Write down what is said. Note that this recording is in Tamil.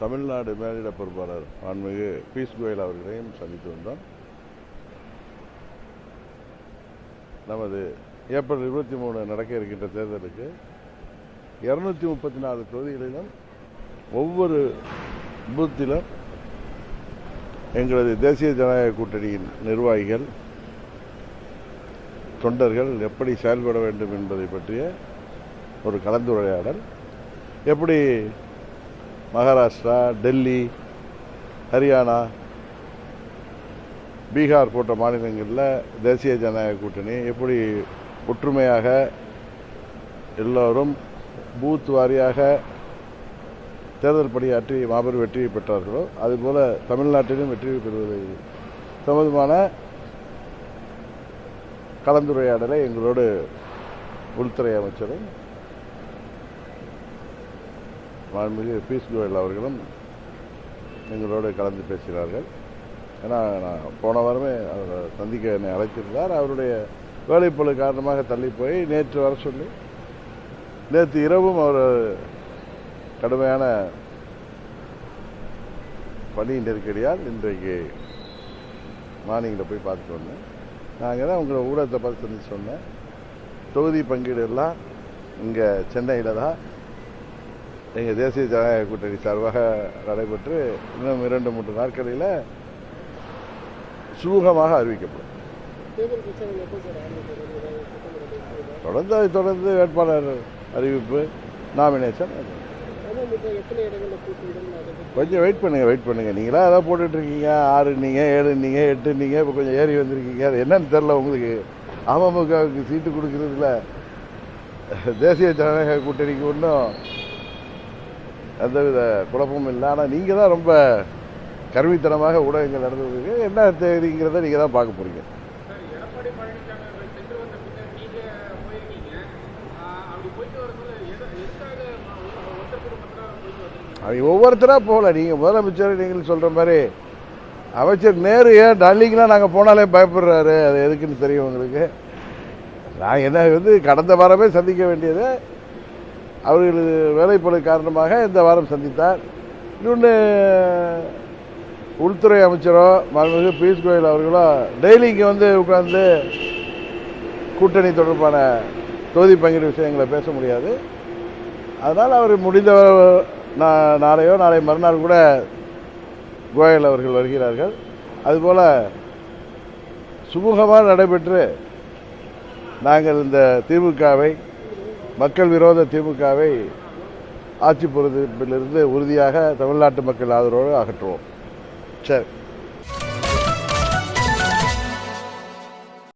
தமிழ்நாடு மேலிட பொறுப்பாளர் மாண்புமிகு பியூஷ் கோயல் அவர்களையும் சந்தித்து வந்தோம். நமது ஏப்ரல் 23 நடக்க இருக்கின்ற தேர்தலுக்கு 234 தொகுதிகளிலும் ஒவ்வொரு பூத்திலும் எங்களது தேசிய ஜனநாயக கூட்டணியின் நிர்வாகிகள் தொண்டர்கள் எப்படி செயல்பட வேண்டும் என்பதை பற்றிய ஒரு கலந்துரையாடல், எப்படி மகாராஷ்டிரா, டெல்லி, ஹரியானா, பீகார் போன்ற மாநிலங்களில் தேசிய ஜனநாயக கூட்டணி எப்படி ஒற்றுமையாக எல்லோரும் பூத் வாரியாக தேர்தல் பணியாற்றி மாபெரும் வெற்றியை பெற்றார்களோ அதுபோல தமிழ்நாட்டிலும் வெற்றி பெறுவதை சம்பந்தமான கலந்துரையாடலை எங்களோடு உள்துறை அமைச்சரும் மாண்புமிகு பியூஷ் கோயல் அவர்களும் எங்களோடு கலந்து பேசுகிறார்கள். ஏன்னா நான் போன வாரமே அவரை சந்திக்க என்னை அழைத்திருந்தார். அவருடைய வேலைப்பளு காரணமாக தள்ளி போய் நேற்று வர சொல்லி நேற்று இரவும் அவர் கடுமையான பணி நெருக்கடியால் இன்றைக்கு மார்னிங்கில் போய் பார்த்துட்டு வந்தேன். நாங்கள் தான் உங்களை ஊடகத்தை பார்த்து சந்திச்சு சொன்னேன். தொகுதி பங்கீடு எல்லாம் இங்கே சென்னையில் தான் எங்கள் தேசிய ஜனநாயக கூட்டணி சார்பாக நடைபெற்று இன்னும் 2-3 நாட்களில் சுமூகமாக அறிவிக்கப்படும். தொடர்ந்து வேட்பாளர் அறிவிப்பு, நாமினேஷன். கொஞ்சம் வெயிட் பண்ணுங்க. நீங்களா ஏதாவது போட்டுட்டு இருக்கீங்க, 6 நீங்கள் 7 நீங்கள் 8 நீங்கள் இப்போ கொஞ்சம் ஏறி வந்திருக்கீங்க. அது என்னன்னு தெரியல உங்களுக்கு. அமமுகவுக்கு சீட்டு கொடுக்கறதுல தேசிய ஜனநாயக கூட்டணிக்கு ஒன்றும் எந்தவித குழப்பமும் இல்லை. ஆனால் நீங்கள் தான் ரொம்ப கருவித்தனமாக ஊடகங்கள் நடந்ததுக்கு என்ன தெரியுங்கிறத நீங்கள் தான் பார்க்க போறீங்க. அவங்க ஒவ்வொருத்தராக போகல. நீங்கள் முதலமைச்சர் நீங்கள் சொல்கிற மாதிரி அமைச்சர் நேரு ஏன் டல்லிங்கெலாம் நாங்கள் போனாலே பயப்படுறாரு, அது எதுக்குன்னு தெரியும் உங்களுக்கு. நான் என்ன கடந்த வாரமே சந்திக்க வேண்டியது, அவர்கள் வேலைப்பளு காரணமாக இந்த வாரம் சந்தித்தார். இன்னொன்று உள்துறை அமைச்சரோ மாண்புமிகு பியூஷ் கோயல் அவர்களோ டெய்லி இங்கே உட்கார்ந்து கூட்டணி தொடர்பான தொகுதி பங்கீடு விஷயங்களை பேச முடியாது. அதனால் அவர் முடிந்த நாளையோ நாளை மறுநாள் கூட கோயல் அவர்கள் வருகிறார்கள். அதுபோல் சுமூகமாக நடைபெற்று நாங்கள் இந்த திமுகவை, மக்கள் விரோத திமுகவை ஆட்சி பொறுப்பிலிருந்து உறுதியாக தமிழ்நாட்டு மக்கள் ஆதரவோடு அகற்றுவோம். சரி.